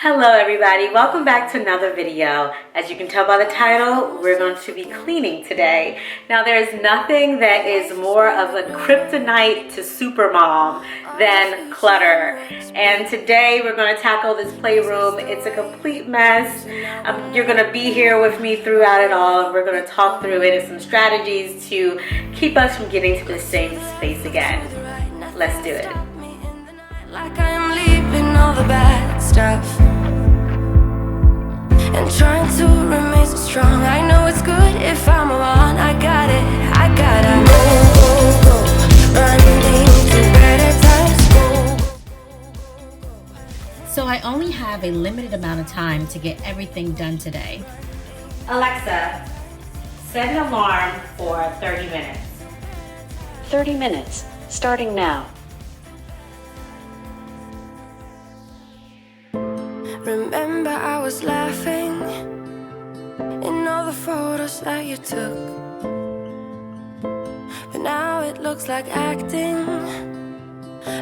Hello everybody, welcome back to another video. As you can tell by the title, we're going to be cleaning today. Now there's nothing that is more of a kryptonite to supermom than clutter. And today we're going to tackle this playroom. It's a complete mess. You're going to be here with me throughout it all. We're going to talk through it and some strategies to keep us from getting to the same space again. Let's do it. Like I'm leaving all the bad stuff and trying to remain so strong. I know it's good if I'm alone. I got it, I gotta go, running to better times, go. So I only have a limited amount of time to get everything done today. Alexa, set an alarm for 30 minutes. 30 minutes, starting now. Remember I was laughing in all the photos that you took, but now it looks like acting,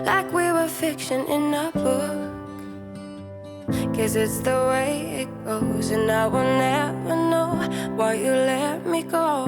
like we were fiction in a book. Guess it's the way it goes, and I will never know why you let me go.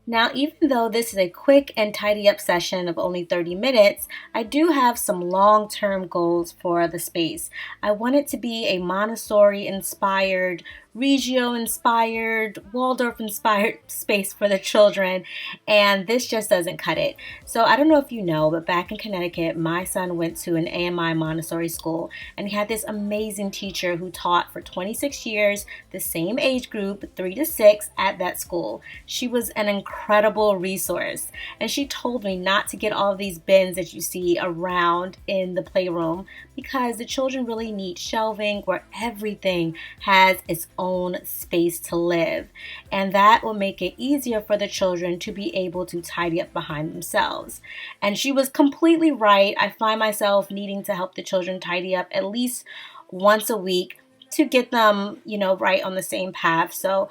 Now, even though this is a quick and tidy up session of only 30 minutes, I do have some long-term goals for the space. I want it to be a Montessori-inspired, Reggio-inspired, Waldorf-inspired space for the children, and this just doesn't cut it. So I don't know if you know, but back in Connecticut, my son went to an AMI Montessori school, and he had this amazing teacher who taught for 26 years, the same age group, 3 to 6, at that school. She was an incredible resource, and she told me not to get all of these bins that you see around in the playroom because the children really need shelving where everything has its own space to live, and that will make it easier for the children to be able to tidy up behind themselves. And she was completely right. I find myself needing to help the children tidy up at least once a week to get them, right on the same path. So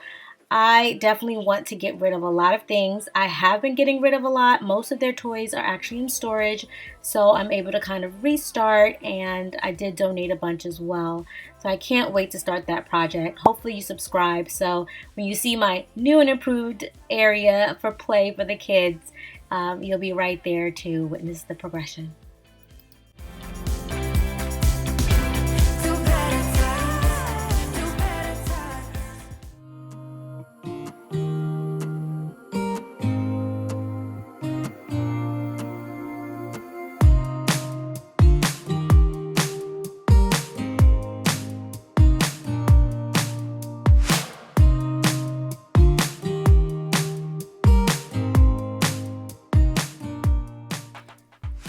I definitely want to get rid of a lot of things. I have been getting rid of a lot. Most of their toys are actually in storage, so I'm able to kind of restart, and I did donate a bunch as well. So I can't wait to start that project. Hopefully you subscribe, so when you see my new and improved area for play for the kids, you'll be right there to witness the progression.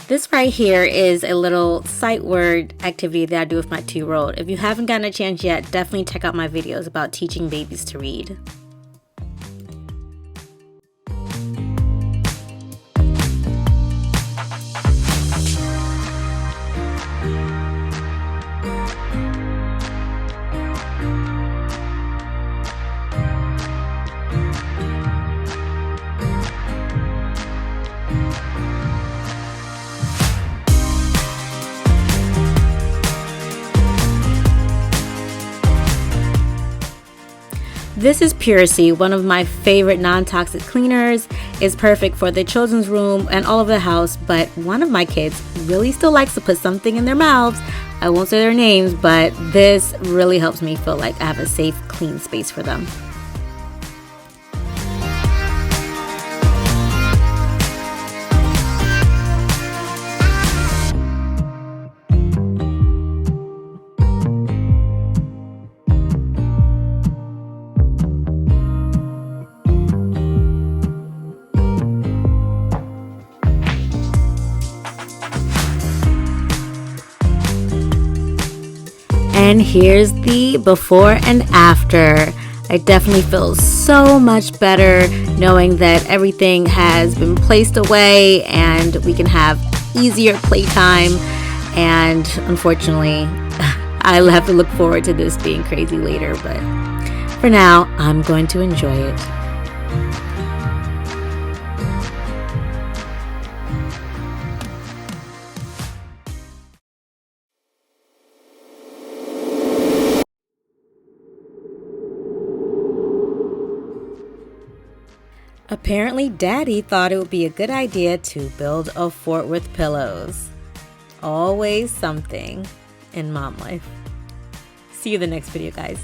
This right here is a little sight word activity that I do with my 2-year-old. If you haven't gotten a chance yet, definitely check out my videos about teaching babies to read. This is Puracy, one of my favorite non-toxic cleaners. It's perfect for the children's room and all over the house, but one of my kids really still likes to put something in their mouths. I won't say their names, but this really helps me feel like I have a safe, clean space for them. And here's the before and after. I definitely feel so much better knowing that everything has been placed away and we can have easier playtime. And unfortunately, I'll have to look forward to this being crazy later, but for now, I'm going to enjoy it. Apparently, Daddy thought it would be a good idea to build a fort with pillows. Always something in mom life. See you in the next video, guys.